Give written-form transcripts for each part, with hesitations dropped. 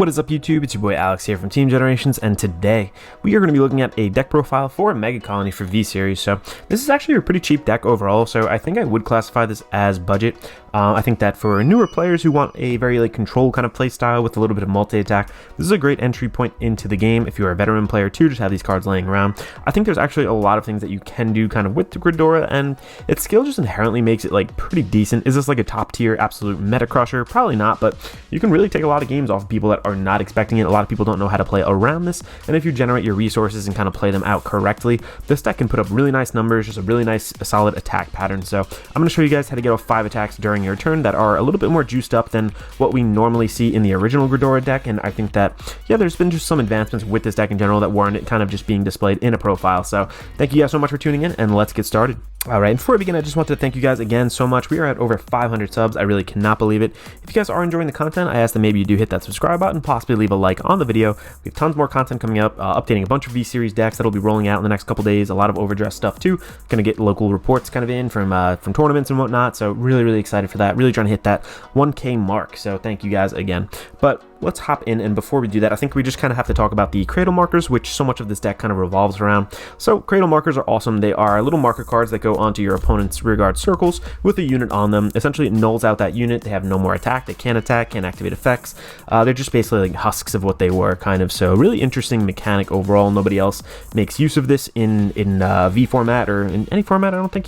What is up YouTube, it's your boy Alex here from Team Generations, and today we are going to be looking at a deck profile for Megacolony for V-Series. So this is actually a pretty cheap deck overall, so I think I would classify this as budget. I think that for newer players who want a very control kind of play style with a little bit of multi-attack, this is a great entry point into the game. If you're a veteran player too, just have these cards laying around. I think there's actually a lot of things that you can do kind of with the Gredora, and its skill just inherently makes it pretty decent. Is this like a top tier absolute meta crusher? Probably not, but you can really take a lot of games off people that are not expecting it. A lot of people don't know how to play around this, and if you generate your resources and kind of play them out correctly, this deck can put up really nice numbers, just a really nice solid attack pattern. So I'm going to show you guys how to get off 5 attacks during your turn that are a little bit more juiced up than what we normally see in the original Gredora deck, and I think that, yeah, there's been just some advancements with this deck in general that warrant it kind of just being displayed in a profile. So thank you guys so much for tuning in, and let's get started. Alright, before we begin, I just want to thank you guys again so much. We are at over 500 subs. I really cannot believe it. If you guys are enjoying the content, I ask that maybe you do hit that subscribe button, possibly leave a like on the video. We have tons more content coming up, updating a bunch of V-Series decks that'll be rolling out in the next couple days. A lot of overdressed stuff too. Gonna get local reports kind of in from tournaments and whatnot, so really excited for that. Really trying to hit that 1K mark, so thank you guys again. But let's hop in, and before we do that, I think we just kind of have to talk about the cradle markers, which so much of this deck kind of revolves around. So cradle markers are awesome. They are little marker cards that go onto your opponent's rearguard circles with a unit on them. Essentially it nulls out that unit. They have no more attack, they can't attack, can't activate effects. They're just basically like husks of what they were, kind of. So really interesting mechanic overall. Nobody else makes use of this in V format or in any format, I don't think.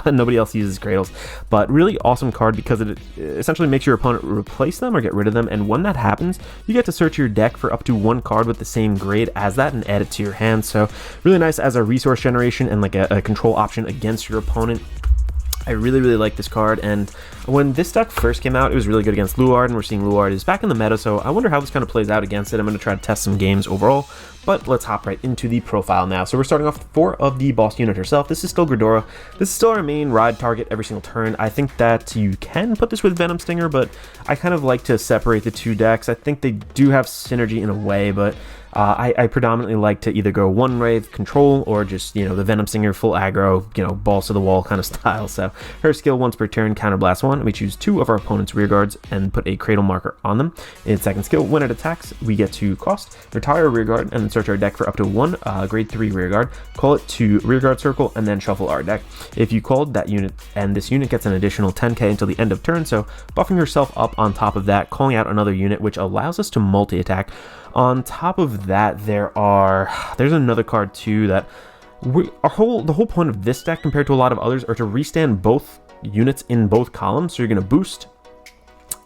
Nobody else uses cradles, but really awesome card because it essentially makes your opponent replace them or get rid of them, and when that happens, you get to search your deck for up to one card with the same grade as that and add it to your hand. So really nice as a resource generation and like a control option against your opponent. I really like this card, and when this deck first came out, it was really good against Luard, and we're seeing Luard is back in the meta, so I wonder how this kind of plays out against it. I'm going to try to test some games overall, but let's hop right into the profile now. So we're starting off with 4 of the boss unit herself. This is still Gredora. This is still our main ride target every single turn. I think that you can put this with Venom Stinger, but I kind of like to separate the two decks. I think they do have synergy in a way, but I predominantly like to either go one wave control or just, the Venom Stinger full aggro, balls to the wall kind of style. So her skill once per turn, counterblast 1. We choose 2 of our opponent's rear guards and put a cradle marker on them. In second skill, when it attacks, we get to cost, retire a rear guard, and then search our deck for up to 1 grade 3 rear guard, call it to rear guard circle, and then shuffle our deck. If you called that unit, and this unit gets an additional 10k until the end of turn, so buffing yourself up on top of that, calling out another unit, which allows us to multi-attack. On top of that, there's another card too that the whole point of this deck compared to a lot of others are to restand both units in both columns. So you're going to boost,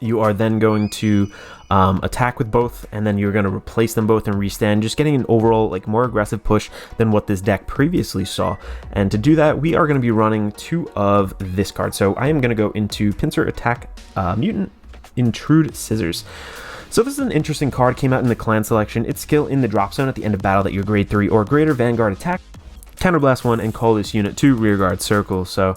you are then going to attack with both, and then you're going to replace them both and restand, just getting an overall more aggressive push than what this deck previously saw. And to do that, we are going to be running 2 of this card. So I am going to go into Pincer Attack Mutant Intrude Scissors. So this is an interesting card, came out in the clan selection. Its skill in the drop zone at the end of battle that you're grade 3 or greater Vanguard attack, counterblast 1, and call this unit to rearguard circle. So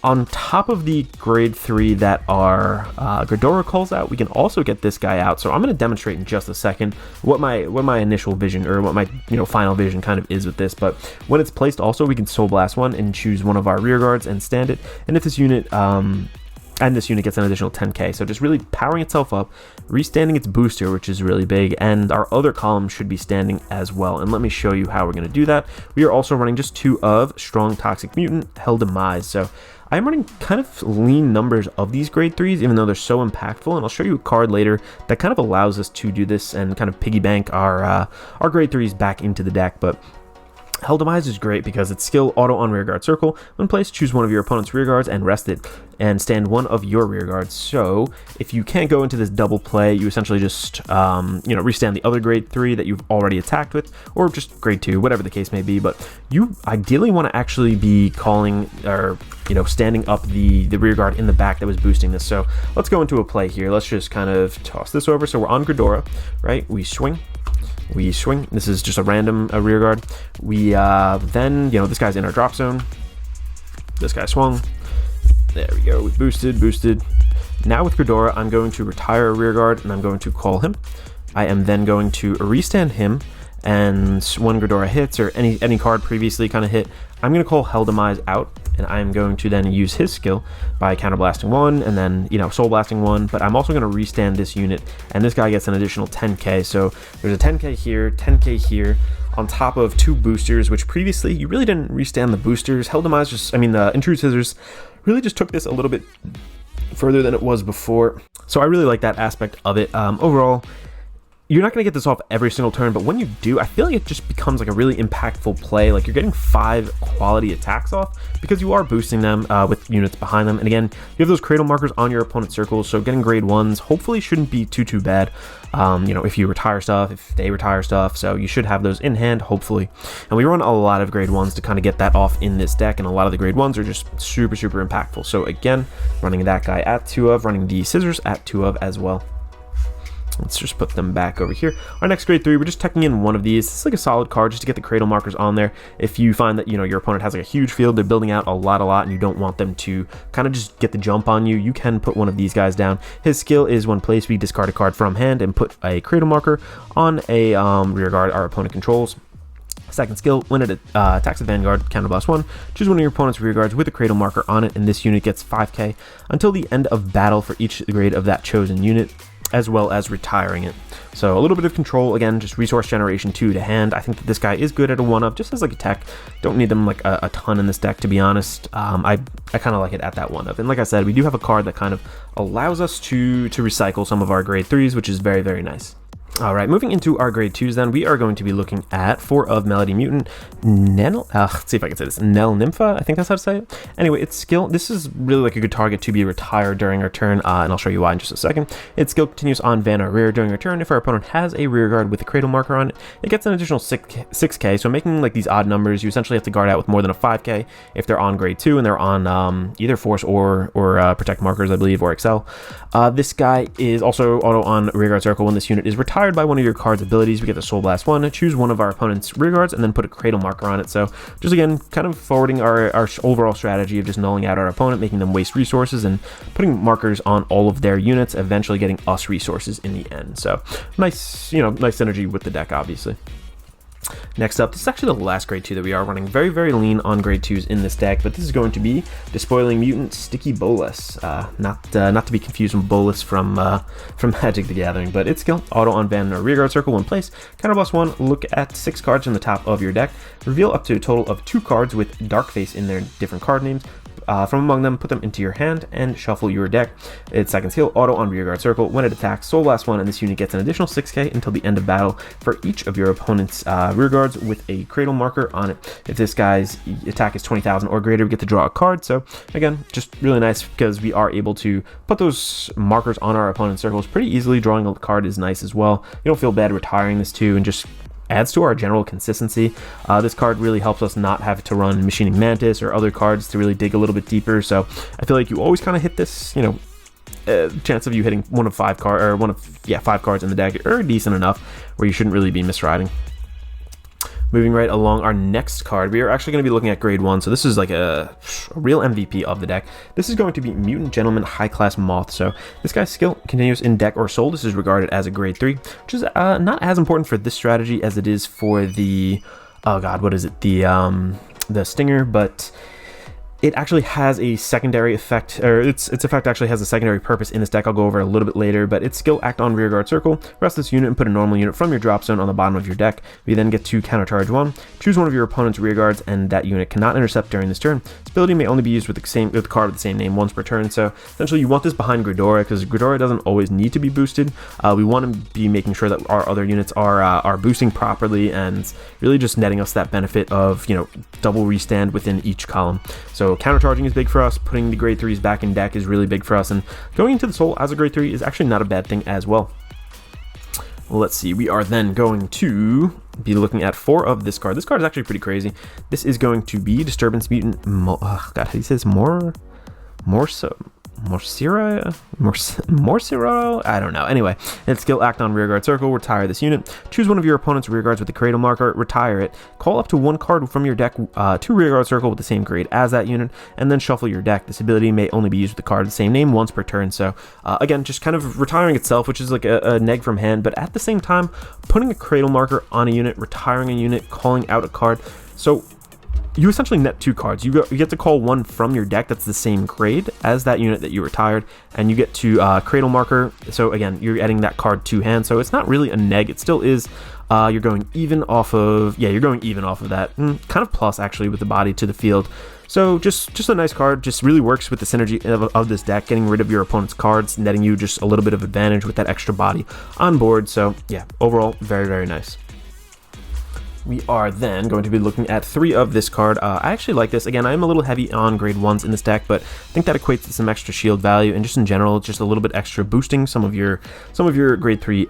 on top of the grade 3 that our Gredora calls out, we can also get this guy out. So I'm going to demonstrate in just a second what my initial vision, or what my final vision kind of is with this. But when it's placed also, we can soul blast 1 and choose one of our rear guards and stand it. And if this unit this unit gets an additional 10k, so just really powering itself up, restanding its booster, which is really big, and our other column should be standing as well. And let me show you how we're going to do that. We are also running just 2 of Strong Toxic Mutant, Hell Demise. So I'm running kind of lean numbers of these grade 3s, even though they're so impactful, and I'll show you a card later that kind of allows us to do this and kind of piggy bank our grade 3s back into the deck. But Hell Demise is great because its skill auto on rearguard circle. When placed, choose one of your opponent's rear guards and rest it, and stand one of your rear guards. So if you can't go into this double play, you essentially just restand the other grade 3 that you've already attacked with, or just grade 2, whatever the case may be. But you ideally want to actually be calling or standing up the rear guard in the back that was boosting this. So let's go into a play here. Let's just kind of toss this over. So we're on Gredora, right? We swing. This is just a random rear guard. We then, this guy's in our drop zone. This guy swung. There we go. We boosted. Now with Gredora, I'm going to retire a rear guard, and I'm going to call him. I am then going to restand him, and when Gredora hits, or any card previously kind of hit, I'm going to call Hell Demise out. and I'm going to then use his skill by counterblasting 1 and then, you know, soul blasting 1, but I'm also going to restand this unit, and this guy gets an additional 10k. So there's a 10k here, 10k here, on top of 2 boosters, which previously you really didn't restand the boosters. Hell Demise just, I mean, the Intrude Scissors really just took this a little bit further than it was before. So I really like that aspect of it. Overall, you're not going to get this off every single turn, but when you do, I feel like it just becomes like a really impactful play. Like, you're getting 5 quality attacks off because you are boosting them with units behind them. And again, you have those cradle markers on your opponent's circles, so getting grade 1s hopefully shouldn't be too bad. You know, if you retire stuff, if they retire stuff, so you should have those in hand, hopefully. And we run a lot of grade 1s to kind of get that off in this deck, and a lot of the grade 1s are just super impactful. So again, running that guy at 2 of, running the scissors at 2 of as well. Let's just put them back over here. Our next grade 3, we're just teching in one of these. It's like a solid card just to get the cradle markers on there. If you find that, you know, your opponent has like a huge field, they're building out a lot, and you don't want them to kind of just get the jump on you, you can put one of these guys down. His skill is when placed, we discard a card from hand and put a cradle marker on a rear guard our opponent controls. Second skill, when it attacks the Vanguard, counterblast 1, choose one of your opponent's rear guards with a cradle marker on it, and this unit gets 5k until the end of battle for each grade of that chosen unit, as well as retiring it. So a little bit of control, again, just resource generation 2 to hand. I think that this guy is good at a 1-of, just as like a tech. Don't need them like a ton in this deck, to be honest. I kind of like it at that 1-of. And like I said, we do have a card that kind of allows us to recycle some of our grade 3s, which is very nice. All right, moving into our grade 2s then, we are going to be looking at 4 of Melody Mutant, let's see if I can say this, Nell Nympha, I think that's how to say it. Anyway, its skill, this is really like a good target to be retired during our turn, and I'll show you why in just a second. Its skill continues on Van or rear during our turn. If our opponent has a rear guard with a cradle marker on it, it gets an additional 6k, so making like these odd numbers, you essentially have to guard out with more than a 5k if they're on grade 2 and they're on either Force or Protect markers, I believe, or Excel. This guy is also auto on rear guard circle. When this unit is retired by one of your card's abilities, we get the Soul Blast 1, choose one of our opponent's rear guards, and then put a cradle marker on it. So just again, kind of forwarding our overall strategy of just nulling out our opponent, making them waste resources, and putting markers on all of their units, eventually getting us resources in the end. So nice, you know, nice synergy with the deck, obviously. Next up, this is actually the last grade 2 that we are running. Very lean on grade 2s in this deck, but this is going to be Despoiling Mutant Sticky Bolas. Not to be confused with Bolas from Magic the Gathering, but its skill, auto on Van or rear guard circle when placed. Counterblast 1, look at 6 cards from the top of your deck. Reveal up to a total of 2 cards with Darkface in their different card names. From among them, put them into your hand and shuffle your deck. Its second skill, auto on rear guard circle. When it attacks, Soul Blast 1, and this unit gets an additional 6k until the end of battle for each of your opponent's rear guards with a cradle marker on it. If this guy's attack is 20,000 or greater, we get to draw a card. So again, just really nice because we are able to put those markers on our opponent's circles pretty easily. Drawing a card is nice as well. You don't feel bad retiring this too, and just adds to our general consistency. This card really helps us not have to run Machining Mantis or other cards to really dig a little bit deeper. So I feel like you always kind of hit this, you know, chance of you hitting one of 5 cards in the deck are decent enough where you shouldn't really be misriding. Moving right along, our next card, we are actually going to be looking at grade 1, so this is like a real MVP of the deck. This is going to be Mutant Gentleman High Class Moth. So this guy's skill continues in deck or soul. This is regarded as a grade 3, which is not as important for this strategy as it is for the, oh god, what is it, the Stinger, but it actually has a secondary effect, or its effect actually has a secondary purpose in this deck. I'll go over a little bit later, but its skill, act on rear guard circle. Rest this unit and put a normal unit from your drop zone on the bottom of your deck. We then get to countercharge 1. Choose one of your opponent's rear guards, and that unit cannot intercept during this turn. This ability may only be used with the card with the same name once per turn. So essentially, you want this behind Gredora because Gredora doesn't always need to be boosted. We want to be making sure that our other units are boosting properly and really just netting us that benefit of, you know, double restand within each column. So countercharging is big for us. Putting the grade 3s back in deck is really big for us, and going into the soul as a grade 3 is actually not a bad thing as well. Let's see, we are then going to be looking at 4 of this card. This card is actually pretty crazy. This is going to be Disturbance Mutant, God, how do you say this? Morsiro? I don't know. Anyway, its skill, act on rear guard circle, retire this unit. Choose one of your opponent's rear guards with the cradle marker, retire it. Call up to 1 card from your deck to rear guard circle with the same grade as that unit, and then shuffle your deck. This ability may only be used with the card of the same name once per turn. So again, just kind of retiring itself, which is like a neg from hand, but at the same time, putting a cradle marker on a unit, retiring a unit, calling out a card. So you essentially net 2 cards. You get to call one from your deck that's the same grade as that unit that you retired, and you get to Cradle Marker. So again, you're adding that card to hand, so it's not really a neg. It still is. You're going even off of, yeah, you're going even off of that. Kind of plus, actually, with the body to the field. So just a nice card. Just really works with the synergy of this deck, getting rid of your opponent's cards, netting you just a little bit of advantage with that extra body on board. So yeah, overall, very, very nice. We are then going to be looking at 3 of this card. I actually like this. Again, I'm a little heavy on grade 1s in this deck, but I think that equates to some extra shield value, and just in general, just a little bit extra boosting some of your grade 3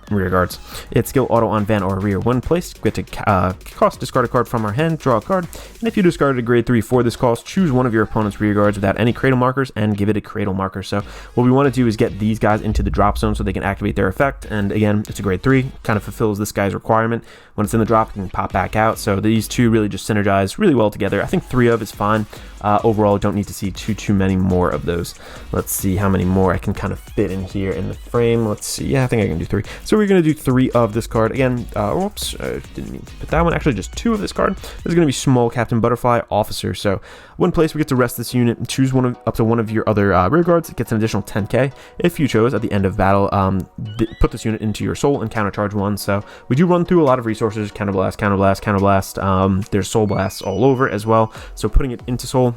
rear guards. It's skill auto on van or rear when placed. Get to cost, discard a card from our hand, draw a card, and if you discarded a grade 3 for this cost, choose one of your opponent's rear guards without any cradle markers and give it a cradle marker. So what we want to do is get these guys into the drop zone so they can activate their effect, and again, it's a grade 3, kind of fulfills this guy's requirement. When it's in the drop, it can pop back out. So these two really just synergize really well together. I think 3 of is fine. Overall, don't need to see too many more of those. Let's see how many more I can kind of fit in here in the frame. Let's see. Yeah, I think I can do 3. So we're going to do 3 of this card. Again, whoops, didn't mean to put that one. Actually, just 2 of this card. This is going to be Small Captain Butterfly Officer. So one place we get to rest this unit and choose up to one of your other rear guards. It gets an additional 10k if you chose at the end of battle. Put this unit into your soul and countercharge 1. So we do run through a lot of resources. Counterblast, counterblast, counterblast. There's soul blasts all over as well. So putting it into soul,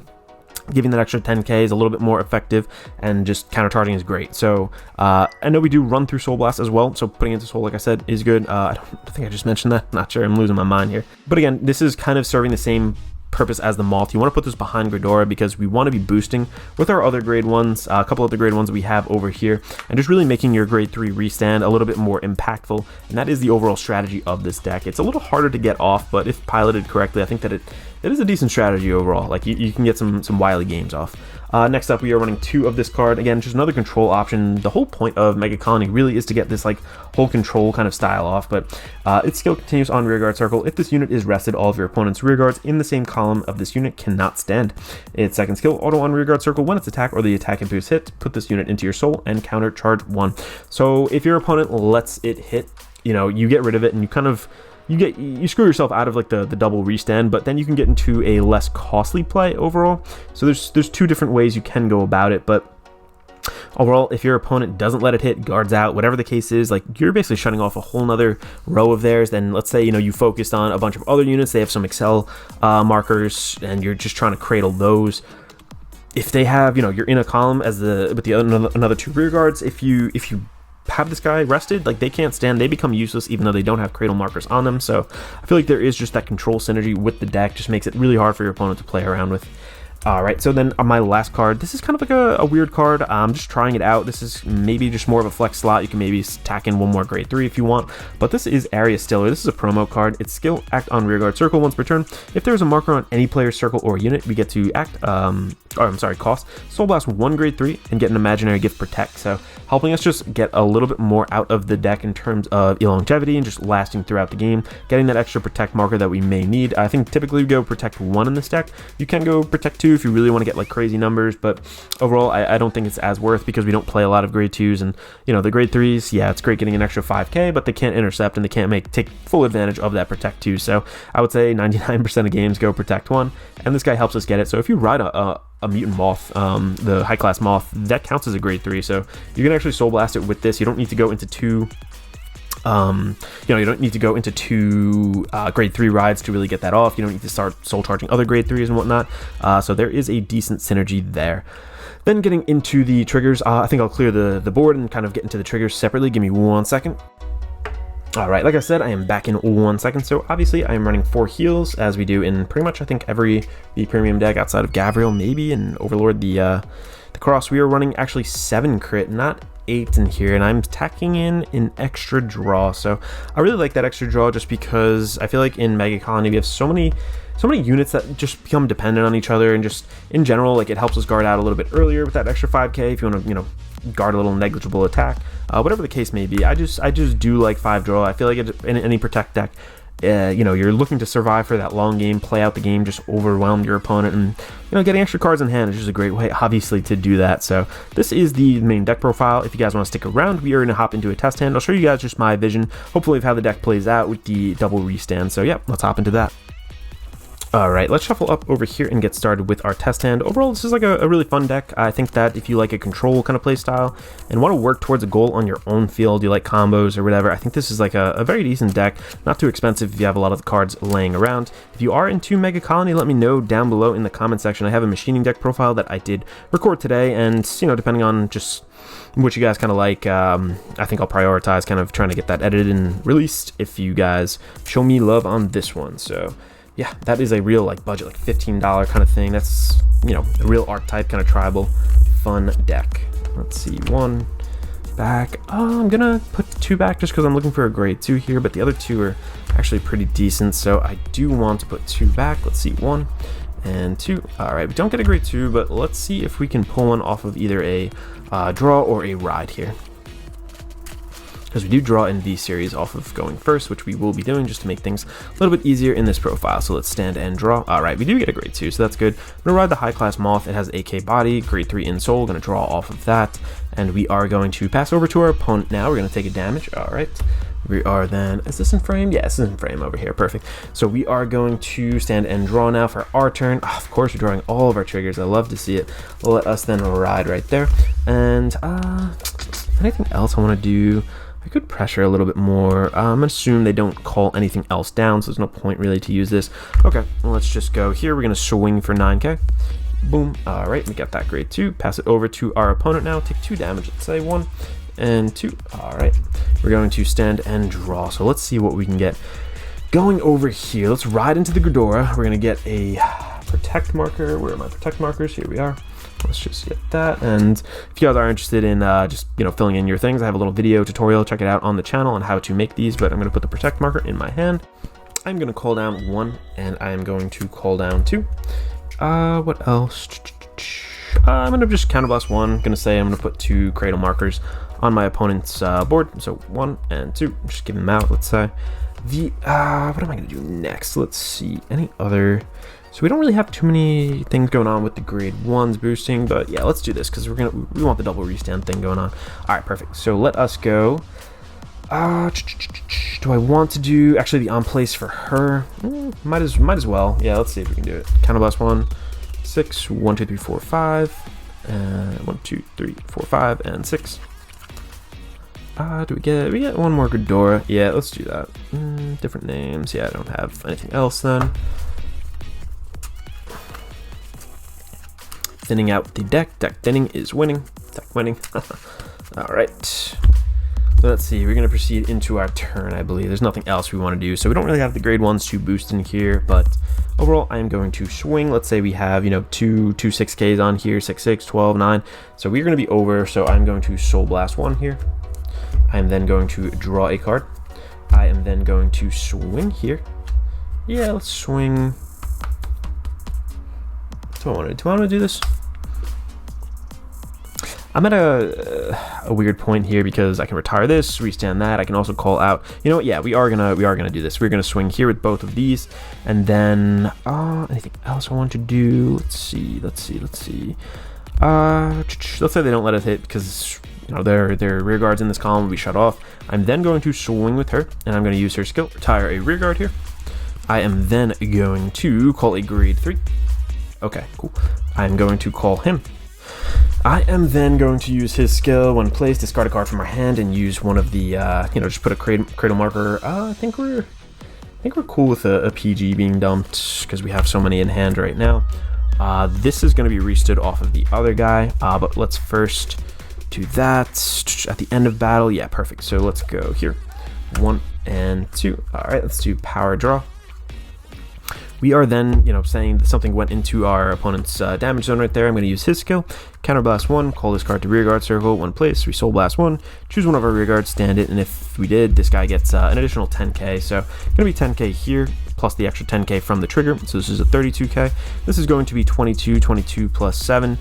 giving that extra 10k is a little bit more effective, and just countercharging is great. So I know we do run through Soul Blast as well, so putting it into Soul, like I said, is good. I think I just mentioned that. Not sure, I'm losing my mind here. But again, this is kind of serving the same purpose as the Moth. You want to put this behind Gredora because we want to be boosting with our other grade 1s, a couple of the grade 1s we have over here, and just really making your grade 3 restand a little bit more impactful, and that is the overall strategy of this deck. It's a little harder to get off, but if piloted correctly, I think that it is a decent strategy overall. Like you can get some wily games off. Next up, we are running 2 of this card. Again, just another control option. The whole point of Megacolony really is to get this like whole control kind of style off, but its skill continues on rearguard circle. If this unit is rested, all of your opponent's rear guards in the same column of this unit cannot stand. Its second skill, auto on rearguard circle. When its attack or the attack into its hit, put this unit into your soul and counter charge 1. So if your opponent lets it hit, you get rid of it, and you kind of you screw yourself out of like the double restand, but then you can get into a less costly play overall. So there's 2 different ways you can go about it, but overall, if your opponent doesn't let it hit, guards out, whatever the case is, like you're basically shutting off a whole nother row of theirs. Then let's say you focused on a bunch of other units, they have some Excel markers, and you're just trying to cradle those. If they have, you're in a column with another 2 rear guards. If you have this guy rested, like they can't stand, they become useless even though they don't have cradle markers on them. So I feel like there is just that control synergy with the deck, just makes it really hard for your opponent to play around with. Alright, so then on my last card, this is kind of like a weird card. I'm just trying it out. This is maybe just more of a flex slot. You can maybe tack in one more grade 3 if you want, but this is Area Stiller. This is a promo card. Its skill, act on rearguard circle once per turn. If there is a marker on any player's circle or unit, we get to cost Soul Blast 1 grade 3 and get an imaginary gift protect. So helping us just get a little bit more out of the deck in terms of longevity and just lasting throughout the game, getting that extra protect marker that we may need. I think typically we go protect 1 in this deck. You can go protect 2 if you really want to get like crazy numbers, but overall I don't think it's as worth, because we don't play a lot of grade 2s, and the grade 3s, yeah, it's great getting an extra 5k, but they can't intercept and they can't take full advantage of that protect 2. So I would say 99% of games go protect 1, and this guy helps us get it. So if you ride a mutant moth, the high class moth, that counts as a grade 3, so you can actually soul blast it with this. You don't need to go into 2 you don't need to go into 2 grade 3 rides to really get that off. You don't need to start soul charging other grade 3s and whatnot. So there is a decent synergy there. Then getting into the triggers, I think I'll clear the board and kind of get into the triggers separately. Give me 1 second. Alright, like I said, I am back in 1 second. So obviously I am running 4 heals, as we do in pretty much I think every premium deck outside of Gabriel maybe, and Overlord the cross. We are running actually 7 crit, not 8 in here, and I'm tacking in an extra draw. So I really like that extra draw, just because I feel like in Megacolony we have so many units that just become dependent on each other, and just in general, like it helps us guard out a little bit earlier with that extra 5k if you want to guard a little negligible attack, whatever the case may be. I just do like 5 draw. I feel like in any protect deck, you're looking to survive for that long game, play out the game, just overwhelm your opponent, and getting extra cards in hand is just a great way, obviously, to do that. So this is the main deck profile. If you guys want to stick around, we are going to hop into a test hand. I'll show you guys just my vision, hopefully, of how the deck plays out with the double restand. So yeah, let's hop into that. All right, let's shuffle up over here and get started with our test hand. Overall, this is like a really fun deck. I think that if you like a control kind of play style and want to work towards a goal on your own field, you like combos or whatever, I think this is like a very decent deck. Not too expensive if you have a lot of the cards laying around. If you are into Megacolony, let me know down below in the comment section. I have a machining deck profile that I did record today, and you know, depending on just what you guys kind of like, I think I'll prioritize kind of trying to get that edited and released if you guys show me love on this one. So yeah, that is a real like budget, like $15 kind of thing. That's, you know, a real archetype kind of tribal fun deck. Let's see, 1 back. I'm gonna put 2 back just because I'm looking for a grade 2 here, but the other 2 are actually pretty decent, so I do want to put 2 back. Let's see, 1 and 2. All right, we don't get a grade 2, but let's see if we can pull one off of either a draw or a ride here, because we do draw in V series off of going first, which we will be doing just to make things a little bit easier in this profile. So let's stand and draw. All right, we do get a grade 2, so that's good. I'm gonna ride the high class moth. It has AK body, grade 3 in soul. Gonna draw off of that, and we are going to pass over to our opponent now. We're gonna take a damage. All right, we are then, is this in frame? Yeah, this is in frame over here. Perfect. So we are going to stand and draw now for our turn. Oh, of course, we're drawing all of our triggers. I love to see it. Let us then ride right there. And anything else I want to do? I could pressure a little bit more. I'm gonna assume they don't call anything else down, so there's no point really to use this. Okay, well, let's just go here. We're gonna swing for 9k. Boom. All right, we got that grade 2. Pass it over to our opponent now. Take 2 damage. Let's say 1 and 2. All right, we're going to stand and draw. So let's see what we can get going over here. Let's ride into the Gredora. We're gonna get a protect marker. Where are my protect markers? Here we are. Let's just get that. And if you guys are interested in just, you know, filling in your things, I have a little video tutorial. Check it out on the channel on how to make these, but I'm going to put the protect marker in my hand. I'm going to call down 1, and I am going to call down 2. What else? I'm going to just counterblast 1. I'm going to say I'm going to put 2 cradle markers on my opponent's board. So 1 and 2. Just give them out, let's say. What am I going to do next? Let's see. Any other... So we don't really have too many things going on with the grade 1s boosting, but yeah, let's do this because we want the double restand thing going on. All right, perfect. So let us go. Do I want to do actually the on place for her? Might as well. Yeah, let's see if we can do it. Counterblast 1, 6, 1, 2, 3, 4, 5, and 1, 2, 3, 4, 5, and 6. Do we get one more Gredora? Yeah, let's do that. Different names. Yeah, I don't have anything else then. Thinning out the deck. Deck thinning is winning. Deck winning. All right. So let's see. We're going to proceed into our turn, I believe. There's nothing else we want to do. So we don't really have the grade 1s to boost in here, but overall, I am going to swing. Let's say we have, you know, two 6Ks on here, 6, 6, 12, 9. So we're going to be over. So I'm going to Soul Blast 1 here. I'm then going to draw a card. I am then going to swing here. Yeah, let's swing. Do I want to do this? I'm at a weird point here because I can retire this, restand that. I can also call out. You know what? Yeah, we are gonna do this. We're gonna swing here with both of these, and then anything else I want to do? Let's see. Let's say they don't let us hit because, you know, their rear guards in this column will be shut off. I'm then going to swing with her, and I'm going to use her skill, retire a rear guard here. I am then going to call a grade 3. Okay, cool. I'm going to call him. I am then going to use his skill when placed, discard a card from our hand, and use one of the, you know, just put a cradle marker. I think we're cool with a PG being dumped because we have so many in hand right now. This is going to be restood off of the other guy, but let's first do that at the end of battle. Yeah, perfect. So let's go here. 1 and 2. All right, let's do power draw. We are then, you know, saying that something went into our opponent's damage zone right there. I'm going to use his skill. Counterblast 1, call this card to rear guard circle, 1 place. We Soul Blast 1, choose one of our rear guards, stand it, and if we did, this guy gets an additional 10k. So going to be 10k here, plus the extra 10k from the trigger. So this is a 32k. This is going to be 22 plus 7.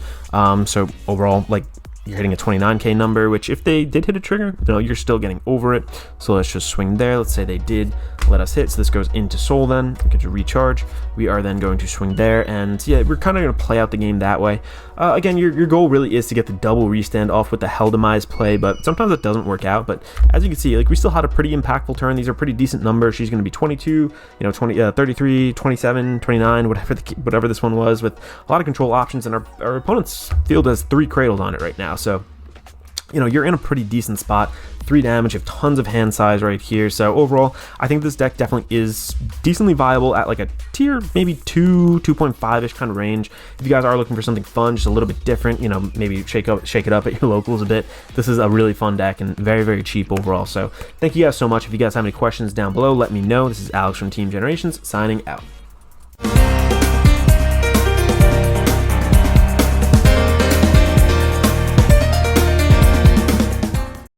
So overall, like, you're hitting a 29k number, which if they did hit a trigger, you know, you're still getting over it. So let's just swing there. Let's say they did let us hit. So this goes into soul then, get to recharge. We are then going to swing there, and yeah, we're kind of going to play out the game that way. Again, your goal really is to get the double restand off with the Hell Demise play, but sometimes it doesn't work out. But as you can see, like, we still had a pretty impactful turn. These are pretty decent numbers. She's going to be 22, 33, 27, 29, whatever this one was, with a lot of control options, and our opponent's field has 3 cradles on it right now. So you're in a pretty decent spot. 3 damage, you have tons of hand size right here. So overall, I think this deck definitely is decently viable at like a tier, maybe 2.5-ish kind of range. If you guys are looking for something fun, just a little bit different, maybe shake it up at your locals a bit, this is a really fun deck and very, very cheap overall. So thank you guys so much. If you guys have any questions down below, let me know. This is Alex from Team Generations signing out.